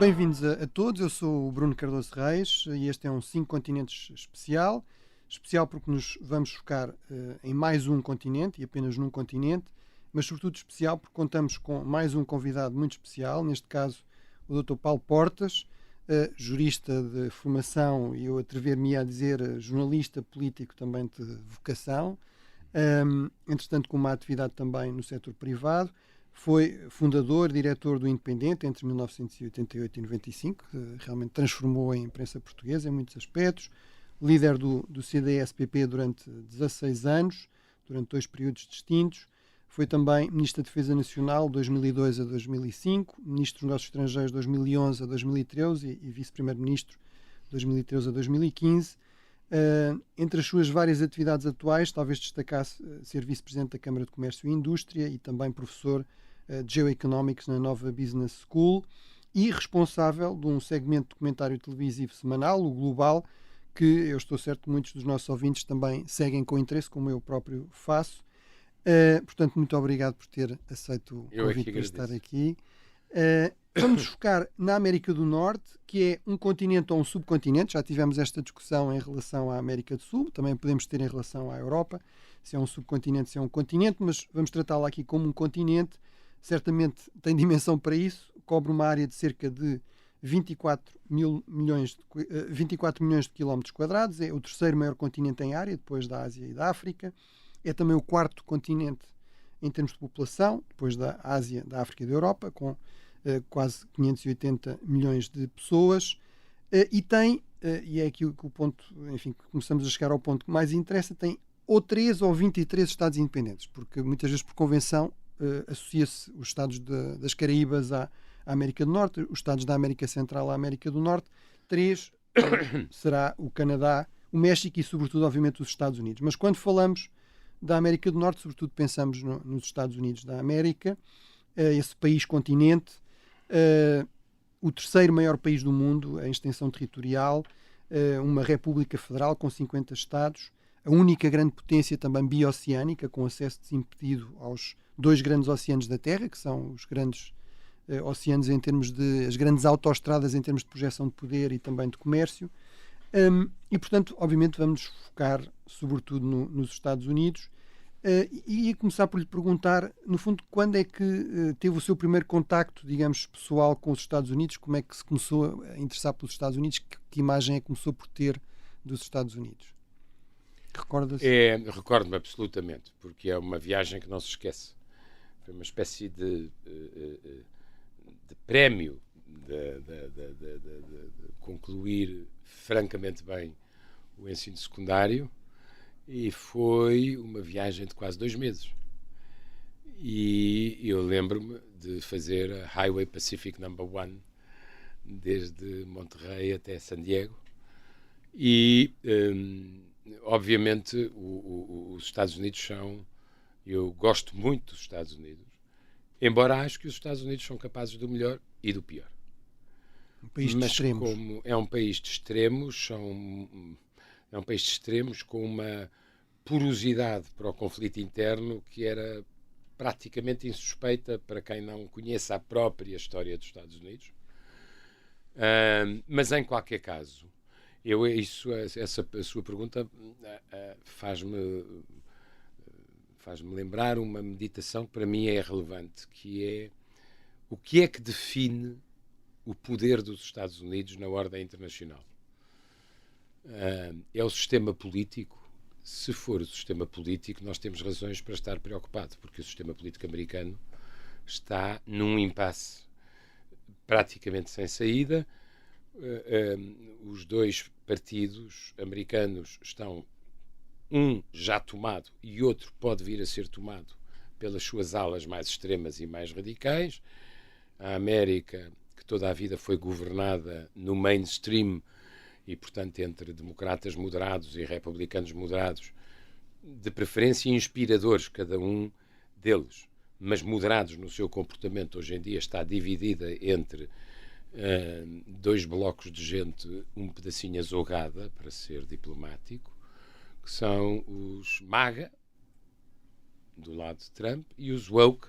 Bem-vindos a todos, eu sou o Bruno Cardoso Reis e este é um 5 continentes especial. Especial porque nos vamos focar em mais um continente e apenas num continente, mas sobretudo especial porque contamos com mais um convidado muito especial, neste caso o Dr. Paulo Portas, jurista de formação e eu atrever-me a dizer jornalista político também de vocação, entretanto com uma atividade também no setor privado. Foi fundador, diretor do Independente entre 1988 e 95, que realmente transformou a imprensa portuguesa em muitos aspectos. Líder do CDS-PP durante 16 anos, durante 2 períodos distintos. Foi também Ministro da Defesa Nacional, 2002 a 2005, Ministro dos Negócios Estrangeiros, 2011 a 2013 e Vice-Primeiro-Ministro, 2013 a 2015. Entre as suas várias atividades atuais, talvez destacasse ser Vice-Presidente da Câmara de Comércio e Indústria e também professor de Geoeconomics na Nova Business School e responsável de um segmento de documentário televisivo semanal, o Global, que eu estou certo muitos dos nossos ouvintes também seguem com interesse, como eu próprio faço. Portanto, muito obrigado por ter aceito o convite para estar aqui. Vamos focar na América do Norte, que é um continente ou um subcontinente. Já tivemos esta discussão em relação à América do Sul, também podemos ter em relação à Europa, se é um subcontinente, se é um continente, mas vamos tratá-la aqui como um continente. Certamente tem dimensão para isso, cobre uma área de cerca de 24 milhões de quilómetros quadrados, é o terceiro maior continente em área, depois da Ásia e da África. É também o quarto continente em termos de população, depois da Ásia, da África e da Europa, com quase 580 milhões de pessoas. E tem, e é aqui o ponto, enfim, começamos a chegar ao ponto que mais interessa, tem ou 3 ou 23 Estados independentes, porque muitas vezes por convenção associa-se os Estados das Caraíbas à América do Norte, os Estados da América Central à América do Norte. 3 será o Canadá, o México e, sobretudo, obviamente, os Estados Unidos. Mas quando falamos da América do Norte, sobretudo pensamos nos Estados Unidos da América, esse país-continente, o terceiro maior país do mundo em extensão territorial, uma república federal com 50 estados, a única grande potência também bioceânica, com acesso desimpedido aos 2 grandes oceanos da Terra, que são os grandes oceanos em termos de... as grandes autoestradas em termos de projeção de poder e também de comércio. E, portanto, obviamente vamos focar sobretudo nos Estados Unidos. E ia começar por lhe perguntar, no fundo, quando é que teve o seu primeiro contacto, digamos, pessoal com os Estados Unidos? Como é que se começou a interessar pelos Estados Unidos? Que imagem é que começou por ter dos Estados Unidos? Recorda-se? Recordo-me absolutamente, porque é uma viagem que não se esquece. Foi uma espécie de prémio de concluir francamente bem o ensino secundário e foi uma viagem de quase 2 meses. E eu lembro-me de fazer a Highway Pacific No. 1 desde Monterrey até San Diego e obviamente os Estados Unidos são... Eu gosto muito dos Estados Unidos, embora acho que os Estados Unidos são capazes do melhor e do pior. Um país de extremos. Como é um país de extremos, é um país de extremos com uma porosidade para o conflito interno que era praticamente insuspeita para quem não conheça a própria história dos Estados Unidos. Mas em qualquer caso, a sua pergunta faz-me lembrar uma meditação que para mim é relevante, que é o que é que define o poder dos Estados Unidos na ordem internacional. É o sistema político? Se for o sistema político, nós temos razões para estar preocupados, porque o sistema político americano está num impasse praticamente sem saída. Os 2 partidos americanos estão, um já tomado e outro pode vir a ser tomado pelas suas alas mais extremas e mais radicais. A América, que toda a vida foi governada no mainstream e, portanto, entre democratas moderados e republicanos moderados, de preferência inspiradores, cada um deles, mas moderados no seu comportamento, hoje em dia está dividida entre 2 blocos de gente um pedacinho azouгada, para ser diplomático, que são os MAGA, do lado de Trump, e os woke,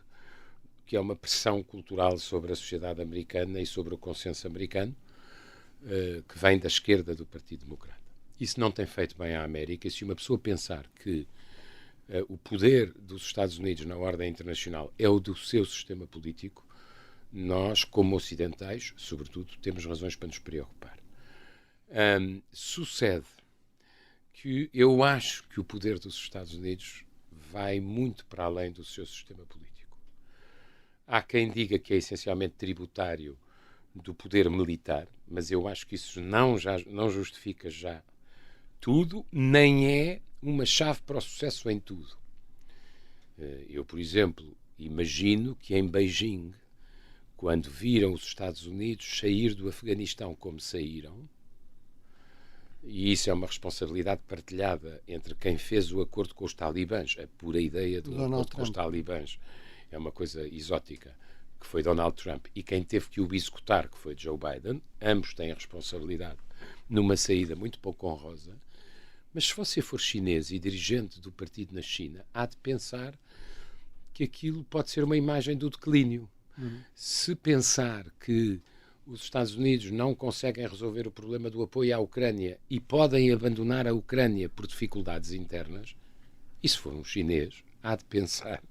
que é uma pressão cultural sobre a sociedade americana e sobre o consenso americano, que vem da esquerda do Partido Democrata. Isso não tem feito bem à América. E se uma pessoa pensar que o poder dos Estados Unidos na ordem internacional é o do seu sistema político, nós, como ocidentais, sobretudo, temos razões para nos preocupar. Sucede que eu acho que o poder dos Estados Unidos vai muito para além do seu sistema político. Há quem diga que é essencialmente tributário do poder militar, mas eu acho que isso não justifica já tudo, nem é uma chave para o sucesso em tudo. Eu, por exemplo, imagino que em Beijing, quando viram os Estados Unidos sair do Afeganistão como saíram, e isso é uma responsabilidade partilhada entre quem fez o acordo com os talibãs, a pura ideia do acordo com os talibãs é uma coisa exótica, que foi Donald Trump, e quem teve que o executar, que foi Joe Biden, ambos têm a responsabilidade numa saída muito pouco honrosa. Mas se você for chinês e dirigente do partido na China, há de pensar que aquilo pode ser uma imagem do declínio. Se pensar que os Estados Unidos não conseguem resolver o problema do apoio à Ucrânia e podem abandonar a Ucrânia por dificuldades internas, e se for um chinês, há de pensar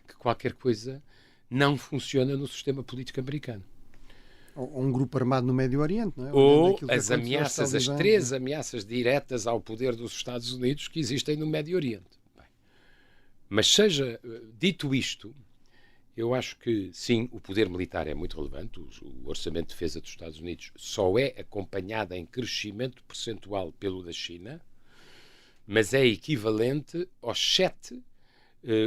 que qualquer coisa não funciona no sistema político americano. Ou um grupo armado no Médio Oriente, não é? Ou as ameaças, as três ameaças diretas ao poder dos Estados Unidos que existem no Médio Oriente. Bem, mas seja dito isto, eu acho que, sim, o poder militar é muito relevante. O orçamento de defesa dos Estados Unidos só é acompanhado em crescimento percentual pelo da China, mas é equivalente aos 7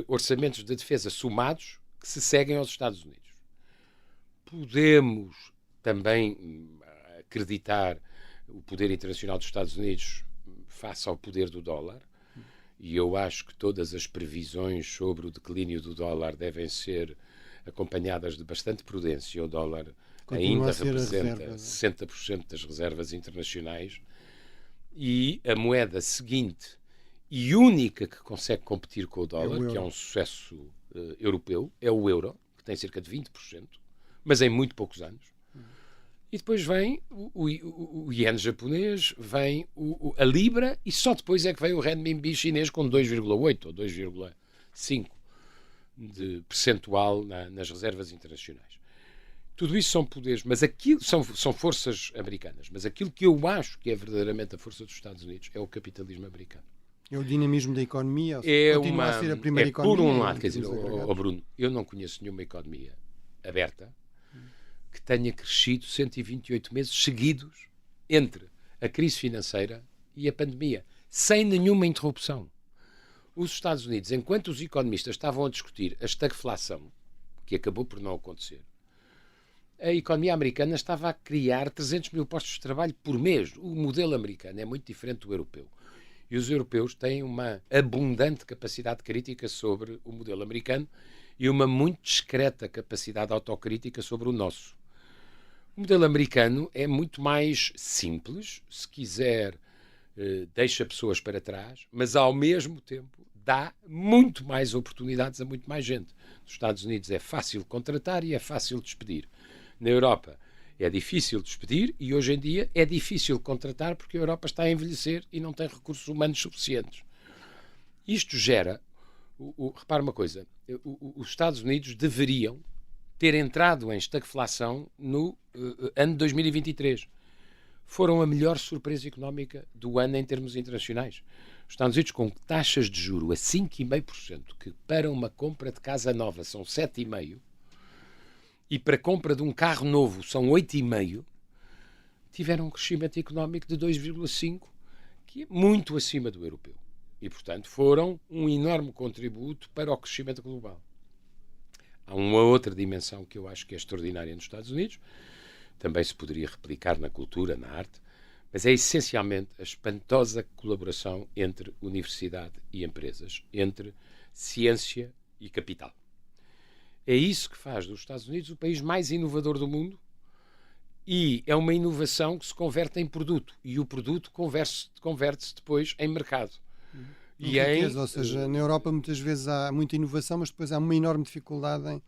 orçamentos de defesa somados que se seguem aos Estados Unidos. Podemos também acreditar o poder internacional dos Estados Unidos face ao poder do dólar, e eu acho que todas as previsões sobre o declínio do dólar devem ser acompanhadas de bastante prudência. O dólar ainda representa 60% das reservas internacionais, e a moeda seguinte e única que consegue competir com o dólar, que é um sucesso europeu, é o euro, que tem cerca de 20%, mas em muito poucos anos. E depois vem o iene japonês, vem a libra, e só depois é que vem o renminbi chinês com 2,8 ou 2,5 de percentual nas reservas internacionais. Tudo isso são poderes, mas aquilo são forças americanas. Mas aquilo que eu acho que é verdadeiramente a força dos Estados Unidos é o capitalismo americano. É o dinamismo da economia? Continua a ser a primeira economia? Por um lado, quer dizer, Bruno, eu não conheço nenhuma economia aberta que tenha crescido 128 meses seguidos entre a crise financeira e a pandemia, sem nenhuma interrupção. Os Estados Unidos, enquanto os economistas estavam a discutir a estagflação, que acabou por não acontecer, a economia americana estava a criar 300 mil postos de trabalho por mês. O modelo americano é muito diferente do europeu. E os europeus têm uma abundante capacidade crítica sobre o modelo americano e uma muito discreta capacidade autocrítica sobre o nosso. O modelo americano é muito mais simples, se quiser, deixa pessoas para trás, mas ao mesmo tempo dá muito mais oportunidades a muito mais gente. Nos Estados Unidos é fácil contratar e é fácil despedir. Na Europa é difícil despedir e hoje em dia é difícil contratar porque a Europa está a envelhecer e não tem recursos humanos suficientes. Isto gera, repara uma coisa, os Estados Unidos deveriam ter entrado em estagflação no ano de 2023. Foram a melhor surpresa económica do ano em termos internacionais. Os Estados Unidos com taxas de juro a 5,5%, que para uma compra de casa nova são 7,5%, e para a compra de um carro novo são 8,5%, tiveram um crescimento económico de 2,5%, que é muito acima do europeu. E, portanto, foram um enorme contributo para o crescimento global. Há uma outra dimensão que eu acho que é extraordinária nos Estados Unidos, também se poderia replicar na cultura, na arte, mas é essencialmente a espantosa colaboração entre universidade e empresas, entre ciência e capital. É isso que faz dos Estados Unidos o país mais inovador do mundo, e é uma inovação que se converte em produto, e o produto converte-se depois em mercado. E riqueza, ou seja, na Europa muitas vezes há muita inovação, mas depois há uma enorme dificuldade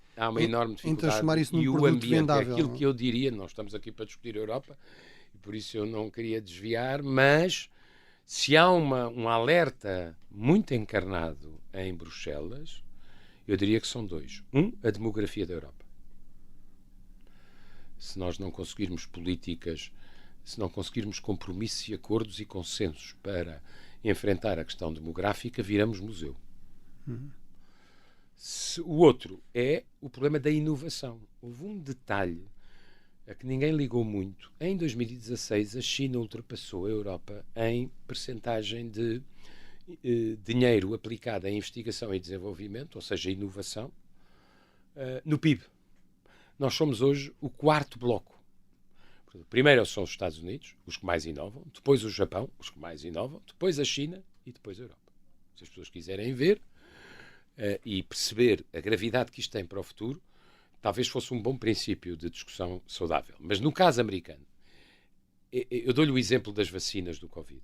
em transformar isso num e o produto ambiente vendável. é aquilo não é? que eu diria, não estamos aqui para discutir a Europa, e por isso eu não queria desviar, mas se há um alerta muito encarnado em Bruxelas, eu diria que são dois. A demografia da Europa. Se nós não conseguirmos políticas, se não conseguirmos compromissos e acordos e consensos para enfrentar a questão demográfica, viramos museu. O outro é o problema da inovação. Houve um detalhe a que ninguém ligou muito. Em 2016, a China ultrapassou a Europa em percentagem de dinheiro aplicado em investigação e desenvolvimento, ou seja, inovação, no PIB. Nós somos hoje o quarto bloco. Primeiro são os Estados Unidos, os que mais inovam, depois o Japão, os que mais inovam, depois a China e depois a Europa. Se as pessoas quiserem ver e perceber a gravidade que isto tem para o futuro, talvez fosse um bom princípio de discussão saudável. Mas no caso americano, eu dou-lhe o exemplo das vacinas do Covid.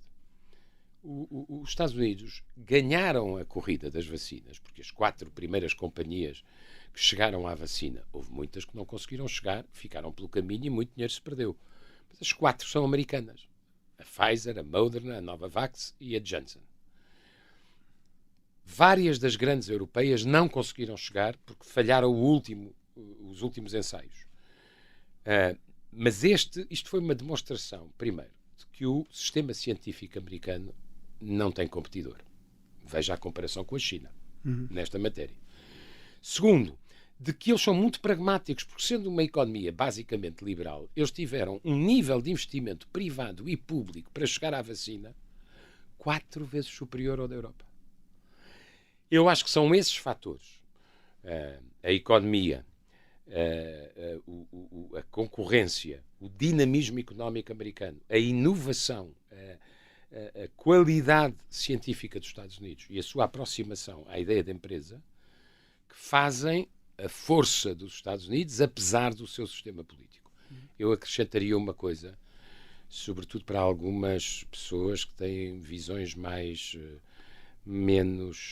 Os Estados Unidos ganharam a corrida das vacinas, porque as 4 primeiras companhias que chegaram à vacina, houve muitas que não conseguiram chegar, ficaram pelo caminho e muito dinheiro se perdeu. Mas as 4 são americanas. A Pfizer, a Moderna, a Novavax e a Janssen. Várias das grandes europeias não conseguiram chegar porque falharam os últimos ensaios. Mas isto foi uma demonstração, primeiro, de que o sistema científico americano não tem competidor. Veja a comparação com a China nesta matéria. Segundo, de que eles são muito pragmáticos, porque sendo uma economia basicamente liberal, eles tiveram um nível de investimento privado e público para chegar à vacina 4 vezes superior ao da Europa. Eu acho que são esses fatores, a economia, a concorrência, o dinamismo económico americano, a inovação, a qualidade científica dos Estados Unidos e a sua aproximação à ideia de empresa, que fazem a força dos Estados Unidos, apesar do seu sistema político. Eu acrescentaria uma coisa, sobretudo para algumas pessoas que têm visões menos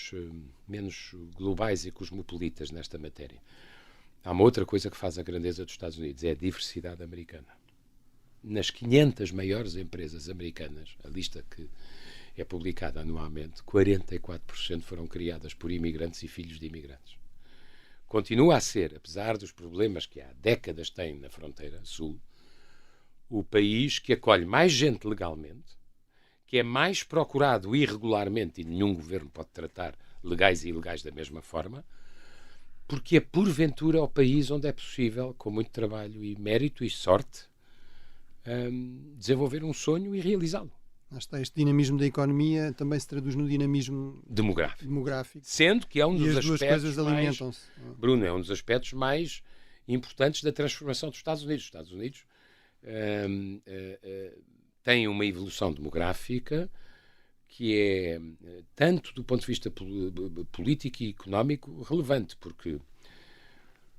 globais e cosmopolitas nesta matéria. Há uma outra coisa que faz a grandeza dos Estados Unidos, é a diversidade americana. Nas 500 maiores empresas americanas, a lista que é publicada anualmente, 44% foram criadas por imigrantes e filhos de imigrantes. Continua a ser, apesar dos problemas que há décadas tem na fronteira sul, o país que acolhe mais gente legalmente, que é mais procurado irregularmente, e nenhum governo pode tratar legais e ilegais da mesma forma, porque é porventura o país onde é possível, com muito trabalho e mérito e sorte, desenvolver um sonho e realizá-lo. Este dinamismo da economia também se traduz no dinamismo demográfico. Sendo que é um dos aspectos coisas alimentam-se. Bruno, é um dos aspectos mais importantes da transformação dos Estados Unidos. Os Estados Unidos têm uma evolução demográfica que é, tanto do ponto de vista político e económico, relevante, porque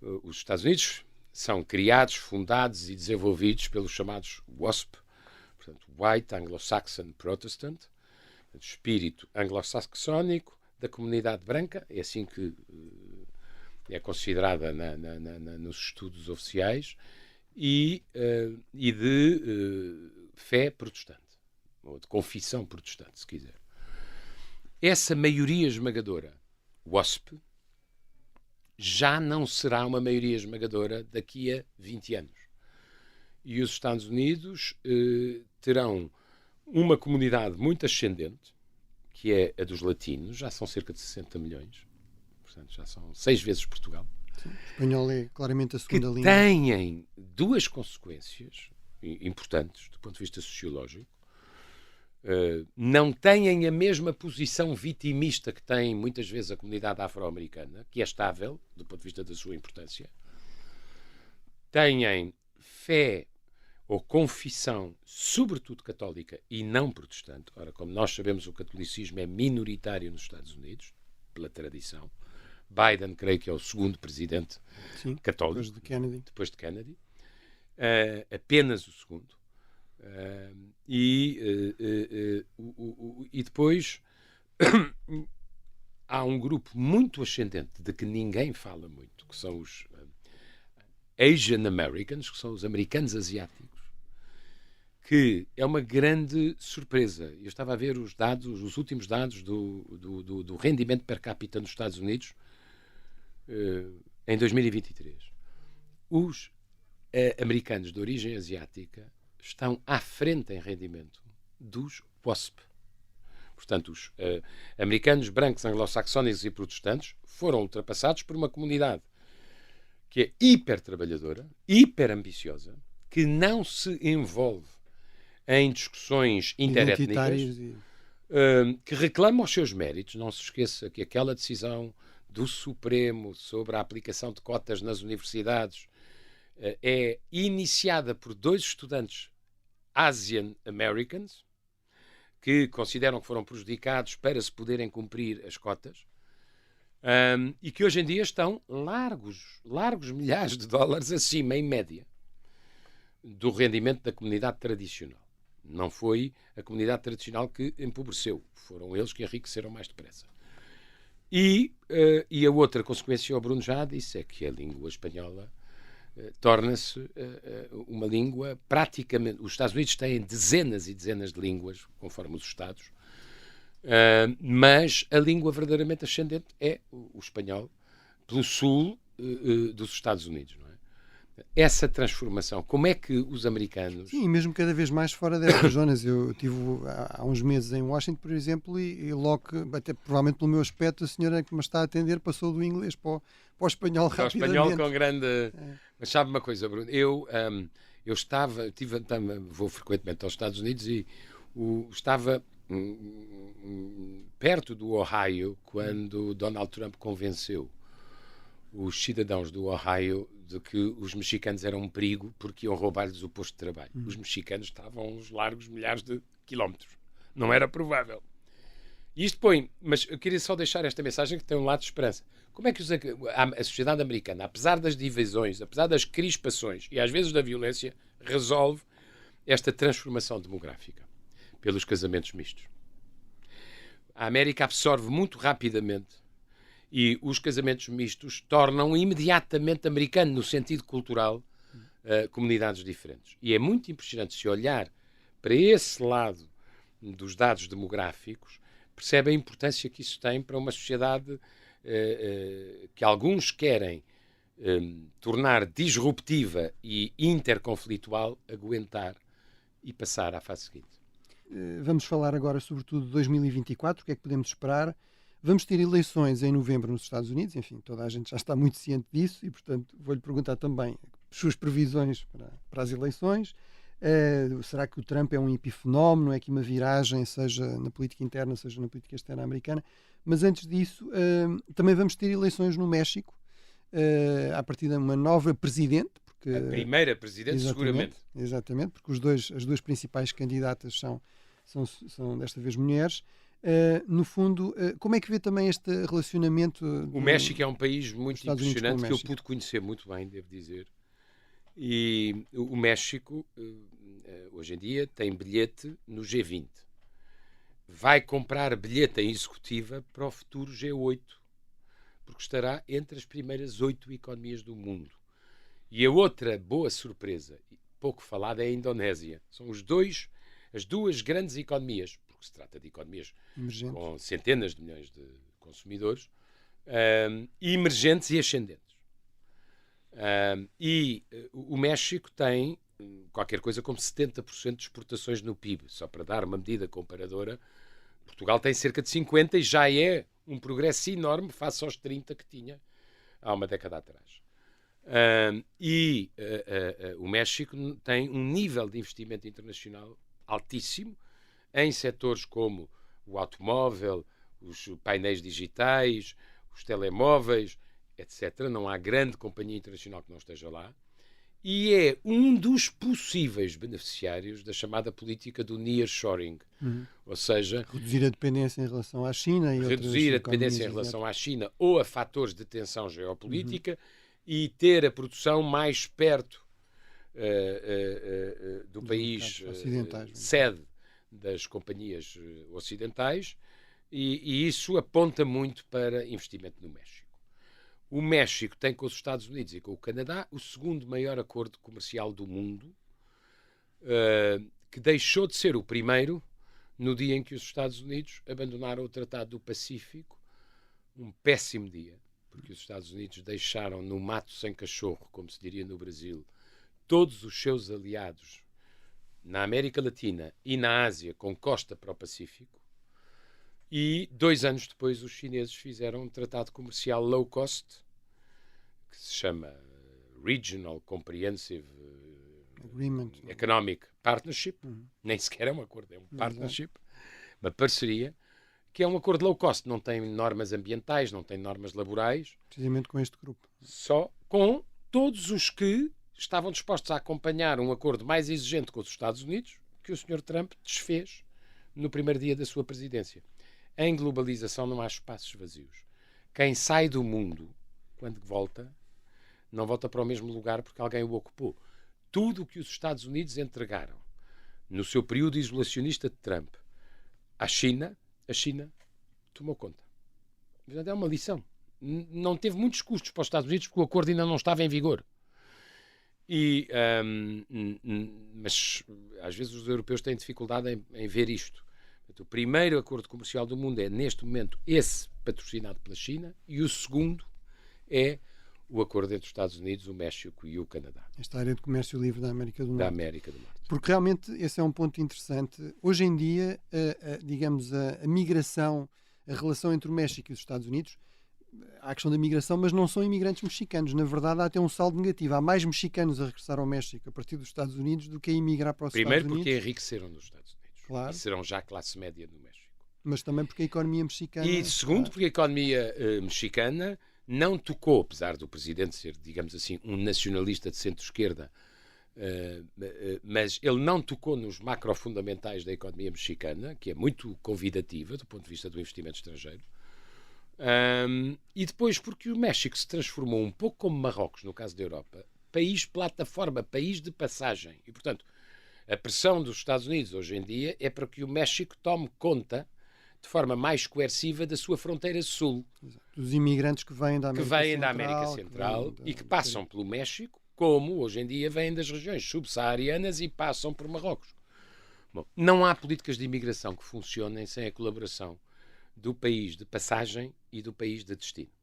os Estados Unidos são criados, fundados e desenvolvidos pelos chamados WASP, portanto, White Anglo-Saxon Protestant, espírito anglo-saxónico da comunidade branca, é assim que é considerada nos estudos oficiais, e de fé protestante, ou de confissão protestante, se quiser. Essa maioria esmagadora, WASP, já não será uma maioria esmagadora daqui a 20 anos. E os Estados Unidos terão uma comunidade muito ascendente, que é a dos latinos, já são cerca de 60 milhões, portanto já são 6 vezes Portugal. Sim, o espanhol é claramente a segunda língua. Que têm duas consequências importantes do ponto de vista sociológico. Não têm a mesma posição vitimista que tem muitas vezes a comunidade afro-americana, que é estável do ponto de vista da sua importância. Têm fé ou confissão, sobretudo católica e não protestante. Ora, como nós sabemos, o catolicismo é minoritário nos Estados Unidos, pela tradição. Biden, creio que é o segundo presidente católico. Depois de Kennedy. Apenas o segundo. E depois há um grupo muito ascendente de que ninguém fala muito, que são os Asian Americans, que são os americanos asiáticos, que é uma grande surpresa. Eu estava a ver os últimos dados do rendimento per capita nos Estados Unidos em 2023. Os americanos de origem asiática estão à frente em rendimento dos WASP. Portanto, os americanos brancos, anglo-saxónicos e protestantes foram ultrapassados por uma comunidade que é hiper trabalhadora, hiper ambiciosa, que não se envolve em discussões interétnicas, que reclama os seus méritos. Não se esqueça que aquela decisão do Supremo sobre a aplicação de cotas nas universidades é iniciada por 2 estudantes Asian Americans que consideram que foram prejudicados para se poderem cumprir as cotas e que hoje em dia estão largos milhares de dólares acima, em média, do rendimento da comunidade tradicional. Não foi a comunidade tradicional que empobreceu, foram eles que enriqueceram mais depressa. E a outra consequência, o Bruno já disse, é que a língua espanhola torna-se uma língua praticamente... Os Estados Unidos têm dezenas e dezenas de línguas, conforme os Estados, mas a língua verdadeiramente ascendente é o espanhol, pelo sul dos Estados Unidos, não é? Essa transformação, como é que os americanos... Sim, mesmo cada vez mais fora destas zonas. Eu estive há uns meses em Washington, por exemplo, e logo, até provavelmente pelo meu aspecto, a senhora que me está a atender passou do inglês para o espanhol rapidamente. O espanhol com grande... Mas sabe uma coisa, Bruno? Eu vou frequentemente aos Estados Unidos e estava perto do Ohio quando Donald Trump convenceu os cidadãos do Ohio de que os mexicanos eram um perigo porque iam roubar-lhes o posto de trabalho. Os mexicanos estavam a uns largos milhares de quilómetros. Não era provável. E isto mas eu queria só deixar esta mensagem que tem um lado de esperança. Como é que a sociedade americana, apesar das divisões, apesar das crispações e às vezes da violência, resolve esta transformação demográfica pelos casamentos mistos? A América absorve muito rapidamente e os casamentos mistos tornam imediatamente americano, no sentido cultural, comunidades diferentes. E é muito impressionante se olhar para esse lado dos dados demográficos, percebe a importância que isso tem para uma sociedade que alguns querem tornar disruptiva e interconflitual, aguentar e passar à fase seguinte. Vamos falar agora sobretudo de 2024, o que é que podemos esperar? Vamos ter eleições em novembro nos Estados Unidos, enfim, toda a gente já está muito ciente disso e, portanto, vou-lhe perguntar também as suas previsões para as eleições. Será que o Trump é um epifenómeno, é que uma viragem, seja na política interna, seja na política externa americana? Mas antes disso, também vamos ter eleições no México, a partir de uma nova presidente. Porque, a primeira presidente, seguramente. Exatamente, porque as duas principais candidatas são desta vez mulheres. No fundo, como é que vê também este relacionamento? O México é um país muito impressionante que eu pude conhecer muito bem, devo dizer. E o México, hoje em dia, tem bilhete no G20. Vai comprar bilhete em executiva para o futuro G8, porque estará entre as primeiras 8 economias do mundo. E a outra boa surpresa, pouco falada, é a Indonésia. São as duas grandes economias, porque se trata de economias com centenas de milhões de consumidores, emergentes e ascendentes. O México tem qualquer coisa como 70% de exportações no PIB. Só para dar uma medida comparadora, Portugal tem cerca de 50% e já é um progresso enorme face aos 30% que tinha há uma década atrás. O México tem um nível de investimento internacional altíssimo em setores como o automóvel, os painéis digitais, os telemóveis, etc. Não há grande companhia internacional que não esteja lá. E é um dos possíveis beneficiários da chamada política do nearshoring. Ou seja, reduzir a dependência em relação à China. Reduzir a dependência em relação à China ou a fatores de tensão geopolítica e ter a produção mais perto do país sede das companhias ocidentais E isso aponta muito para investimento no México. O México tem com os Estados Unidos e com o Canadá o segundo maior acordo comercial do mundo, que deixou de ser o primeiro no dia em que os Estados Unidos abandonaram o Tratado do Pacífico, um péssimo dia, porque os Estados Unidos deixaram no mato sem cachorro, como se diria no Brasil, todos os seus aliados na América Latina e na Ásia com costa para o Pacífico, e 2 anos depois os chineses fizeram um tratado comercial low cost, que se chama Regional Comprehensive Agreement. Economic Partnership, nem sequer é um acordo, é um partnership, uma parceria, que é um acordo low cost, não tem normas ambientais, não tem normas laborais. Precisamente com este grupo. Só com todos os que estavam dispostos a acompanhar um acordo mais exigente com os Estados Unidos, que o Sr. Trump desfez no primeiro dia da sua presidência. Em globalização não há espaços vazios. Quem sai do mundo, quando volta, não volta para o mesmo lugar porque alguém o ocupou. Tudo o que os Estados Unidos entregaram no seu período isolacionista de Trump à China, a China tomou conta. Mas é uma lição. Não teve muitos custos para os Estados Unidos porque o acordo ainda não estava em vigor. Mas às vezes os europeus têm dificuldade em ver isto. O primeiro acordo comercial do mundo é, neste momento, esse patrocinado pela China, e o segundo é o acordo entre os Estados Unidos, o México e o Canadá. Esta área de comércio livre da América do Norte. Da América do Norte. Porque realmente esse é um ponto interessante. Hoje em dia, digamos, a migração, a relação entre o México e os Estados Unidos, há a questão da migração, mas não são imigrantes mexicanos. Na verdade, há até um saldo negativo. Há mais mexicanos a regressar ao México a partir dos Estados Unidos do que a emigrar para os Estados Unidos. Primeiro porque enriqueceram nos Estados Unidos. Claro. E serão já classe média no México. Mas também porque a economia mexicana... E segundo, porque a economia mexicana não tocou, apesar do presidente ser, digamos assim, um nacionalista de centro-esquerda, mas ele não tocou nos macrofundamentais da economia mexicana, que é muito convidativa do ponto de vista do investimento estrangeiro. E depois porque o México se transformou um pouco como Marrocos, no caso da Europa, país plataforma, país de passagem. E, portanto, a pressão dos Estados Unidos hoje em dia é para que o México tome conta de forma mais coerciva da sua fronteira sul. Exato. Dos imigrantes que vêm da América Central, e que passam pelo México, como hoje em dia vêm das regiões subsaarianas e passam por Marrocos. Bom, não há políticas de imigração que funcionem sem a colaboração do país de passagem e do país de destino.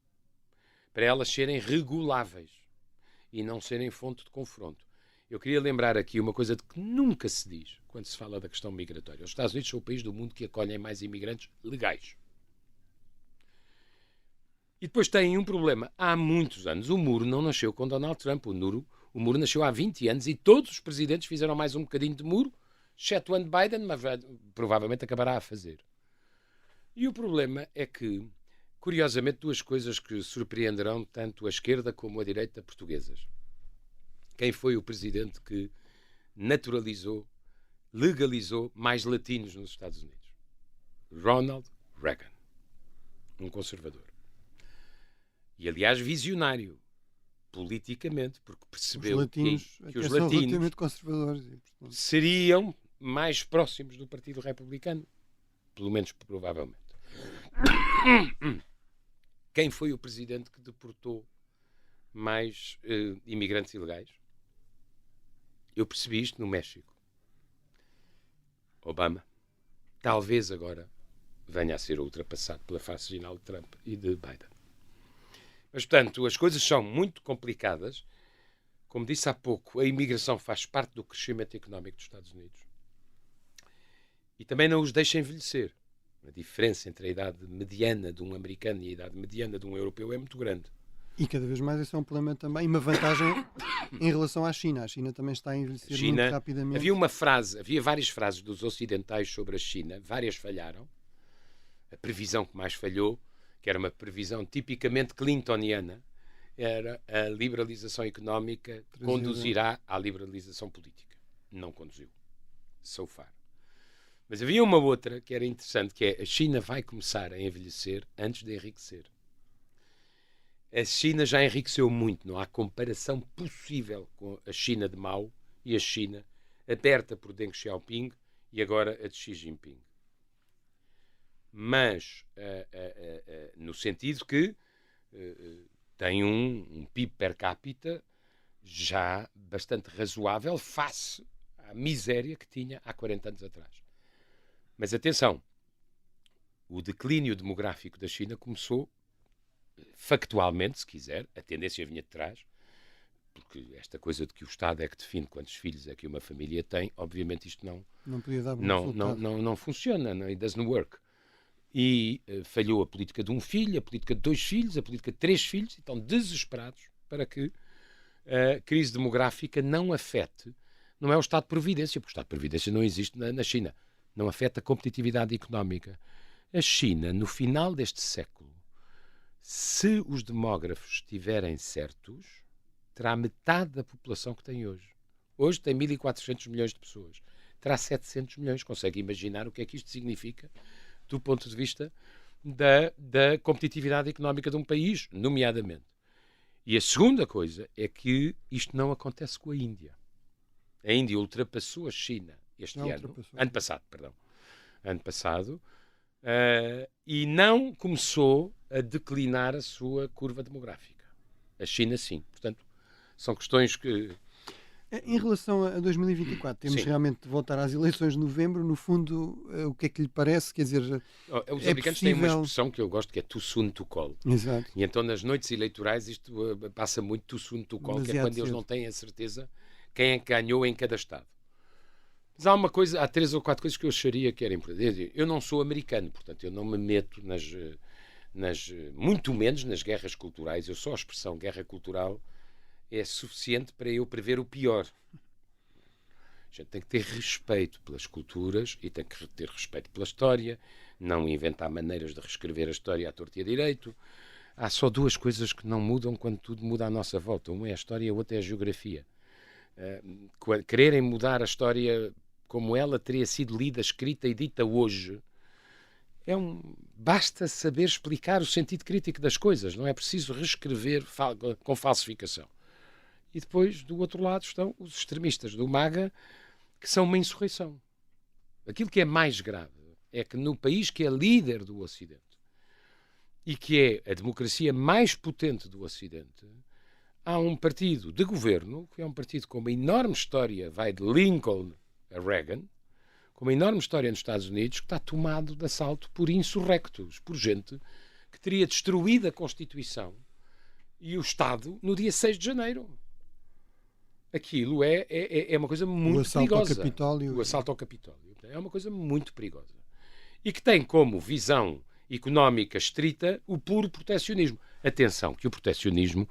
Para elas serem reguláveis e não serem fonte de confronto. Eu queria lembrar aqui uma coisa de que nunca se diz quando se fala da questão migratória. Os Estados Unidos são o país do mundo que acolhem mais imigrantes legais. E depois têm um problema. Há muitos anos, o muro não nasceu com Donald Trump. O muro nasceu há 20 anos e todos os presidentes fizeram mais um bocadinho de muro, exceto o Biden, mas provavelmente acabará a fazer. E o problema é que, curiosamente, duas coisas que surpreenderão tanto a esquerda como a direita portuguesas. Quem foi o presidente que naturalizou, legalizou mais latinos nos Estados Unidos? Ronald Reagan, um conservador. E, aliás, visionário, politicamente, porque percebeu que os latinos conservadores, seriam mais próximos do Partido Republicano, pelo menos provavelmente. Quem foi o presidente que deportou mais imigrantes ilegais? Eu percebi isto no México. Obama. Talvez agora venha a ser ultrapassado pela face final de Trump e de Biden. Mas, portanto, as coisas são muito complicadas. Como disse há pouco, a imigração faz parte do crescimento económico dos Estados Unidos. E também não os deixa envelhecer. A diferença entre a idade mediana de um americano e a idade mediana de um europeu é muito grande. E cada vez mais esse é um problema também, e uma vantagem em relação à China. A China também está a envelhecer muito rapidamente. Havia várias frases dos ocidentais sobre a China, várias falharam. A previsão que mais falhou, que era uma previsão tipicamente clintoniana, era a liberalização económica conduzirá à liberalização política. Não conduziu. So far. Mas havia uma outra que era interessante, que é a China vai começar a envelhecer antes de enriquecer. A China já enriqueceu muito, não há comparação possível com a China de Mao e a China aberta por Deng Xiaoping e agora a de Xi Jinping. mas no sentido que tem um PIB per capita já bastante razoável face à miséria que tinha há 40 anos atrás. Mas atenção, o declínio demográfico da China começou factualmente, se quiser, a tendência vinha de trás, porque esta coisa de que o Estado é que define quantos filhos é que uma família tem, obviamente isto não podia dar não funciona, it doesn't work. E falhou a política de um filho, a política de 2 filhos, a política de 3 filhos, e estão desesperados para que a crise demográfica não afete, não é o Estado de Providência, porque o Estado de Providência não existe na China, não afeta a competitividade económica. A China, no final deste século, se os demógrafos estiverem certos, terá metade da população que tem hoje. Hoje tem 1.400 milhões de pessoas. Terá 700 milhões. Consegue imaginar o que é que isto significa do ponto de vista da competitividade económica de um país, nomeadamente. E a segunda coisa é que isto não acontece com a Índia. A Índia ultrapassou a China ano passado, e não começou a declinar a sua curva demográfica. A China, sim. Portanto, são questões que... Em relação a 2024, temos realmente de voltar às eleições de novembro. No fundo, o que é que lhe parece? Quer dizer, os americanos têm uma expressão que eu gosto, que é too soon to call. Exato. E então, nas noites eleitorais, isto passa muito too soon to call, que é quando eles não têm a certeza quem é que ganhou em cada estado. Mas há 3 ou 4 coisas que eu acharia que era importante. Eu não sou americano, portanto, eu não me meto muito menos nas guerras culturais. Eu só a expressão guerra cultural é suficiente para eu prever o pior. A gente tem que ter respeito pelas culturas e tem que ter respeito pela história, não inventar maneiras de reescrever a história à torta e à direito. Há só 2 coisas que não mudam quando tudo muda à nossa volta. Uma é a história e a outra é a geografia. Quererem mudar a história como ela teria sido lida, escrita e dita hoje, basta saber explicar o sentido crítico das coisas. Não é preciso reescrever com falsificação. E depois, do outro lado, estão os extremistas do MAGA, que são uma insurreição. Aquilo que é mais grave é que no país que é líder do Ocidente e que é a democracia mais potente do Ocidente, há um partido de governo, que é um partido com uma enorme história, vai de Lincoln a Reagan, com uma enorme história nos Estados Unidos, que está tomado de assalto por insurrectos, por gente que teria destruído a Constituição e o Estado no dia 6 de janeiro. Aquilo é uma coisa muito perigosa. O assalto ao Capitólio. É uma coisa muito perigosa. E que tem como visão económica estrita o puro protecionismo. Atenção, que o protecionismo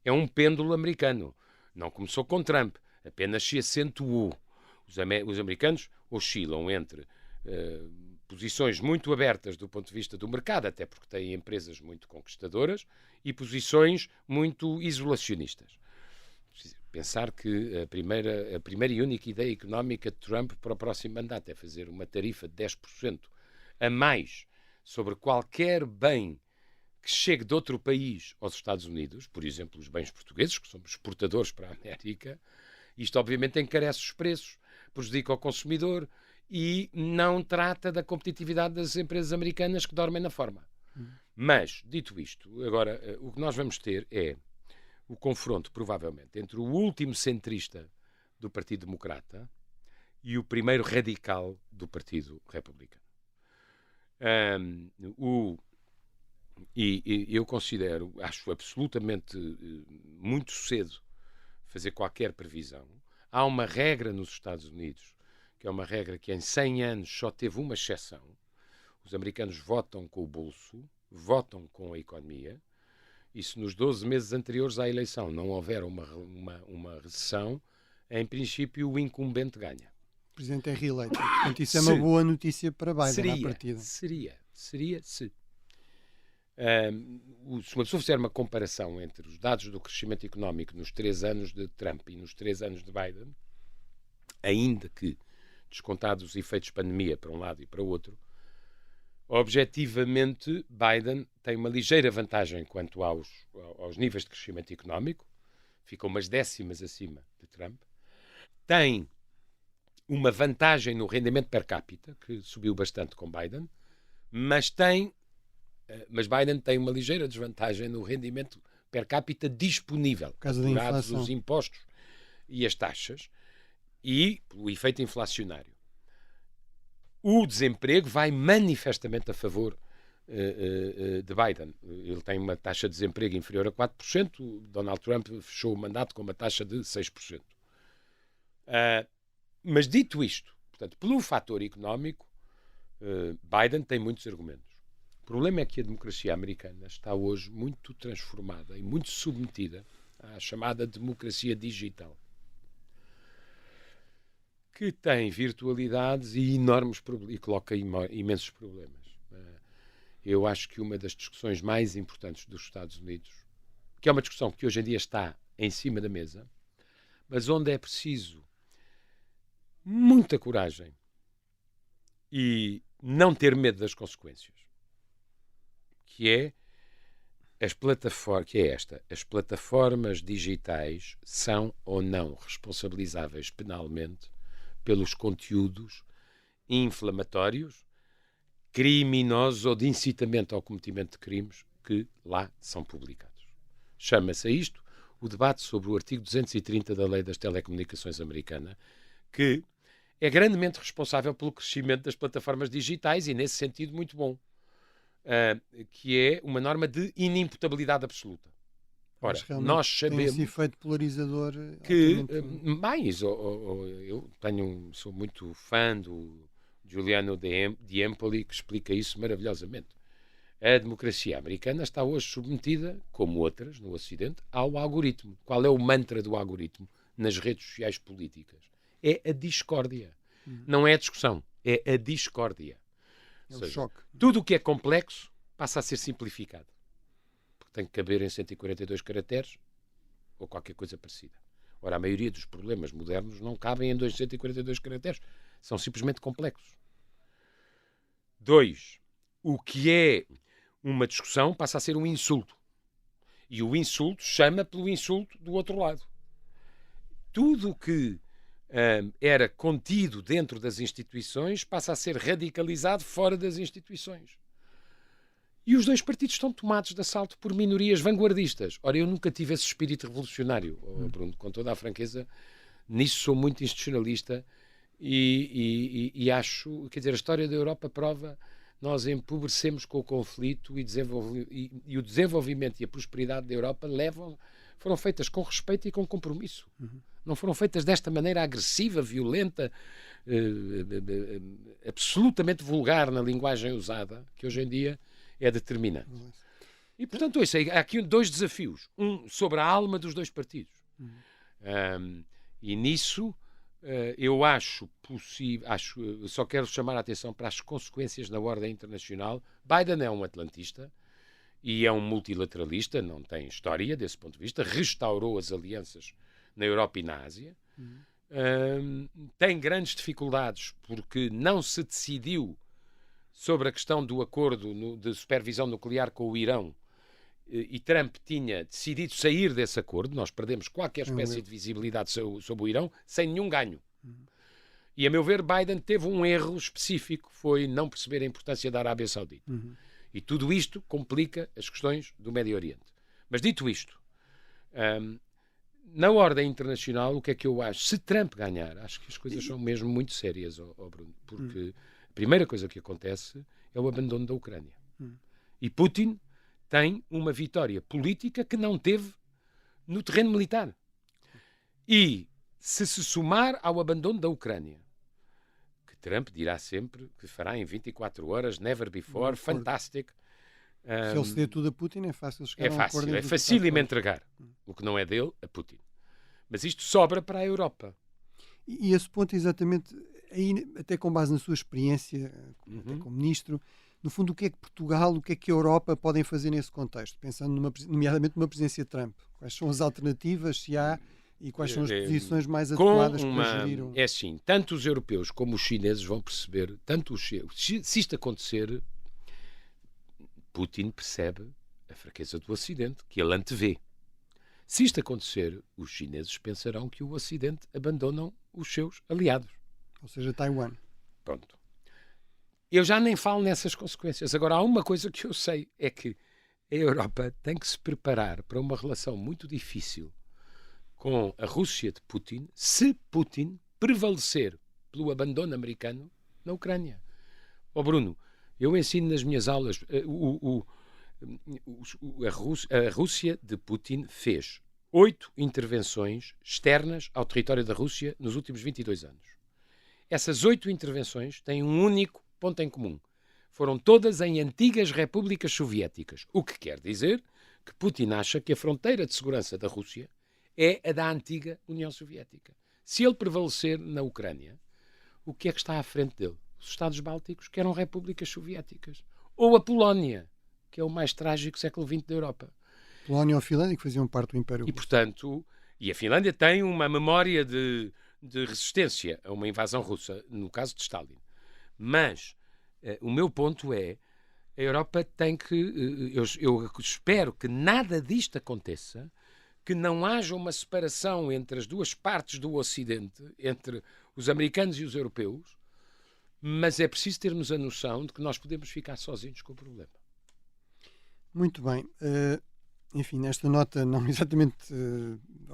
é um pêndulo americano. Não começou com Trump, apenas se acentuou. Os americanos oscilam entre posições muito abertas do ponto de vista do mercado, até porque têm empresas muito conquistadoras, e posições muito isolacionistas. Pensar que a primeira e única ideia económica de Trump para o próximo mandato é fazer uma tarifa de 10% a mais sobre qualquer bem que chegue de outro país aos Estados Unidos, por exemplo, os bens portugueses, que somos exportadores para a América, isto obviamente encarece os preços, prejudica o consumidor e não trata da competitividade das empresas americanas que dormem na forma. Mas, dito isto, agora o que nós vamos ter é o confronto, provavelmente, entre o último centrista do Partido Democrata e o primeiro radical do Partido Republicano. E eu acho absolutamente muito cedo fazer qualquer previsão. Há uma regra nos Estados Unidos, que é uma regra que em 100 anos só teve uma exceção. Os americanos votam com o bolso, votam com a economia, e se nos 12 meses anteriores à eleição não houver uma recessão, em princípio o incumbente ganha. O Presidente é reeleito. Portanto, isso é uma boa notícia para Biden à partida. Seria se. Se uma pessoa fizer uma comparação entre os dados do crescimento económico nos 3 anos de Trump e nos 3 anos de Biden, ainda que descontados os efeitos de pandemia para um lado e para o outro, objetivamente Biden tem uma ligeira vantagem quanto aos níveis de crescimento económico, fica umas décimas acima de Trump, tem uma vantagem no rendimento per capita, que subiu bastante com Biden, Mas Biden tem uma ligeira desvantagem no rendimento per capita disponível, por causa da apurados inflação. os impostos e as taxas e o efeito inflacionário. O desemprego vai manifestamente a favor de Biden. Ele tem uma taxa de desemprego inferior a 4%. Donald Trump fechou o mandato com uma taxa de 6%. Mas dito isto, portanto, pelo fator económico, Biden tem muitos argumentos. O problema é que a democracia americana está hoje muito transformada e muito submetida à chamada democracia digital, que tem virtualidades e enormes e coloca imensos problemas. Eu acho que uma das discussões mais importantes dos Estados Unidos, que é uma discussão que hoje em dia está em cima da mesa, mas onde é preciso muita coragem e não ter medo das consequências, que é as plataformas digitais são ou não responsabilizáveis penalmente pelos conteúdos inflamatórios, criminosos ou de incitamento ao cometimento de crimes que lá são publicados. Chama-se a isto o debate sobre o artigo 230 da Lei das Telecomunicações americana, que é grandemente responsável pelo crescimento das plataformas digitais e, nesse sentido, muito bom, que é uma norma de inimputabilidade absoluta. Ora, nós sabemos tem esse efeito polarizador que eu sou muito fã do Giuliano de Empoli, que explica isso maravilhosamente. A democracia americana está hoje submetida, como outras no Ocidente, ao algoritmo. Qual é o mantra do algoritmo nas redes sociais políticas? É a discórdia. Não é a discussão, é a discórdia. É o choque. Tudo o que é complexo passa a ser simplificado. Porque tem que caber em 142 caracteres ou qualquer coisa parecida. Ora, a maioria dos problemas modernos não cabem em 242 caracteres. São simplesmente complexos. 2. O que é uma discussão passa a ser um insulto. E o insulto chama pelo insulto do outro lado. Tudo o que era contido dentro das instituições passa a ser radicalizado fora das instituições. E os dois partidos estão tomados de assalto por minorias vanguardistas. Ora, eu nunca tive esse espírito revolucionário, Bruno, com toda a franqueza. Nisso sou muito institucionalista e acho, quer dizer, a história da Europa prova, nós empobrecemos com o conflito e o desenvolvimento e a prosperidade da Europa foram feitas com respeito e com compromisso. Não foram feitas desta maneira agressiva, violenta, absolutamente vulgar na linguagem usada, que hoje em dia é determinante. E, portanto, há aqui dois desafios. Um sobre a alma dos dois partidos. E nisso eu acho possível, só quero chamar a atenção para as consequências na ordem internacional. Biden é um atlantista e é um multilateralista, não tem história desse ponto de vista, restaurou as alianças na Europa e na Ásia. Tem grandes dificuldades porque não se decidiu sobre a questão do acordo de supervisão nuclear com o Irão e Trump tinha decidido sair desse acordo. Nós perdemos qualquer espécie de visibilidade sobre o Irão sem nenhum ganho. E, a meu ver, Biden teve um erro específico, foi não perceber a importância da Arábia Saudita. E tudo isto complica as questões do Médio Oriente. Mas, dito isto, na ordem internacional, o que é que eu acho? Se Trump ganhar, acho que as coisas são mesmo muito sérias, Bruno, porque a primeira coisa que acontece é o abandono da Ucrânia. E Putin tem uma vitória política que não teve no terreno militar. E se somar ao abandono da Ucrânia, que Trump dirá sempre que fará em 24 horas, never before, fantastic. Se ele ceder tudo a Putin, é fácil chegar a um acordo. É facílimo entregar o que não é dele a Putin. Mas isto sobra para a Europa. E esse ponto, exatamente, aí, até com base na sua experiência como ministro, no fundo, o que é que Portugal, o que é que a Europa podem fazer nesse contexto? Pensando nomeadamente numa presidência Trump. Quais são as alternativas, se há, e quais são as posições mais adequadas para gerir? É assim, tanto os europeus como os chineses vão perceber, se isto acontecer, Putin percebe a fraqueza do Ocidente, que ele antevê. Se isto acontecer, os chineses pensarão que o Ocidente abandonam os seus aliados. Ou seja, Taiwan. Pronto. Eu já nem falo nessas consequências. Agora, há uma coisa que eu sei, é que a Europa tem que se preparar para uma relação muito difícil com a Rússia de Putin, se Putin prevalecer pelo abandono americano na Ucrânia. Bruno, eu ensino nas minhas aulas, a Rússia de Putin fez 8 intervenções externas ao território da Rússia nos últimos 22 anos. Essas 8 intervenções têm um único ponto em comum. Foram todas em antigas repúblicas soviéticas, o que quer dizer que Putin acha que a fronteira de segurança da Rússia é a da antiga União Soviética. Se ele prevalecer na Ucrânia, o que é que está à frente dele? Os Estados Bálticos, que eram repúblicas soviéticas. Ou a Polónia, que é o mais trágico século XX da Europa. Polónia ou a Finlândia, que faziam parte do Império Russo. E, portanto, a Finlândia tem uma memória de resistência a uma invasão russa, no caso de Stalin. Mas o meu ponto é, a Europa tem que... Eu espero que nada disto aconteça, que não haja uma separação entre as duas partes do Ocidente, entre os americanos e os europeus, mas é preciso termos a noção de que nós podemos ficar sozinhos com o problema. Muito bem. Enfim, nesta nota não exatamente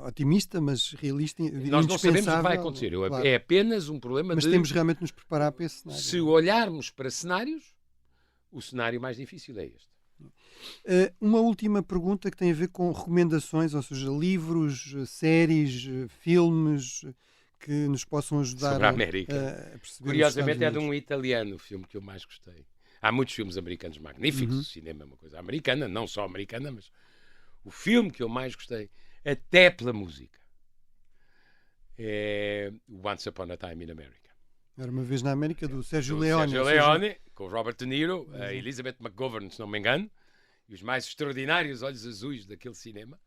otimista, mas realista, nós não sabemos o que vai acontecer. Claro. É apenas um problema mas temos realmente de nos preparar para esse cenário. Se olharmos para cenários, o cenário mais difícil é este. Uma última pergunta que tem a ver com recomendações, ou seja, livros, séries, filmes que nos possam ajudar sobre a América. A perceber. Curiosamente é de um italiano o filme que eu mais gostei. Há muitos filmes americanos magníficos, o cinema é uma coisa americana, não só americana, mas o filme que eu mais gostei, até pela música, é Once Upon a Time in America. Era uma vez na América, do Sérgio Leone. Leone. Sérgio Leone, com o Robert De Niro, a Elizabeth McGovern, se não me engano, e os mais extraordinários olhos azuis daquele cinema.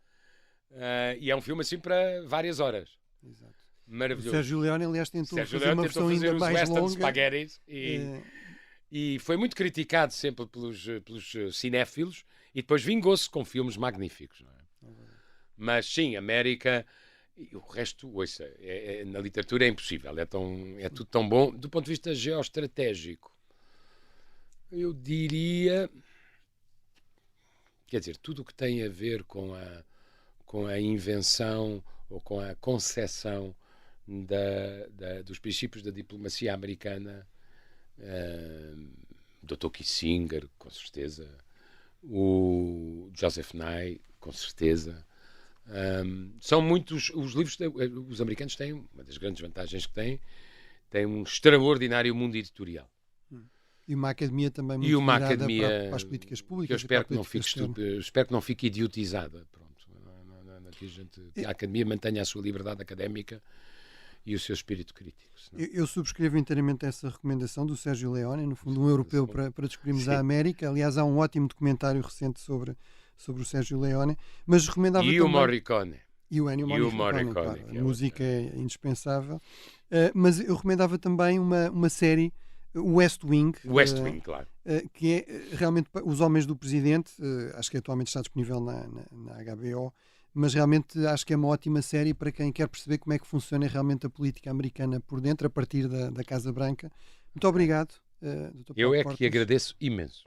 E é um filme assim para várias horas. Exato. Maravilhoso. O Sérgio Leone, aliás, tentou fazer uma versão ainda mais longa. E foi muito criticado sempre pelos cinéfilos e depois vingou-se com filmes magníficos. Não é? Mas sim, América... E o resto, ouça, na literatura é impossível, é tudo tão bom. Do ponto de vista geoestratégico, eu diria, quer dizer, tudo o que tem a ver com a invenção ou com a concepção dos princípios da diplomacia americana, Dr. Kissinger, com certeza, o Joseph Nye, com certeza. São muitos os livros. Os americanos têm uma das grandes vantagens que têm um extraordinário mundo editorial e uma academia também muito virada para as políticas públicas. Eu espero que não fique idiotizada. Pronto, que a academia mantenha a sua liberdade académica e o seu espírito crítico. Eu subscrevo inteiramente essa recomendação do Sérgio Leone, no fundo um europeu para descobrirmos a América. Aliás, há um ótimo documentário recente sobre o Sérgio Leone, mas recomendava também... o Morricone. E o Ennio Morricone, claro. A música é indispensável. Mas eu recomendava também uma série, o West Wing. Claro. Que é realmente Os Homens do Presidente. Acho que atualmente está disponível na HBO, mas realmente acho que é uma ótima série para quem quer perceber como é que funciona realmente a política americana por dentro, a partir da Casa Branca. Muito obrigado, Dr. Paulo Eu é Portas. que agradeço imenso.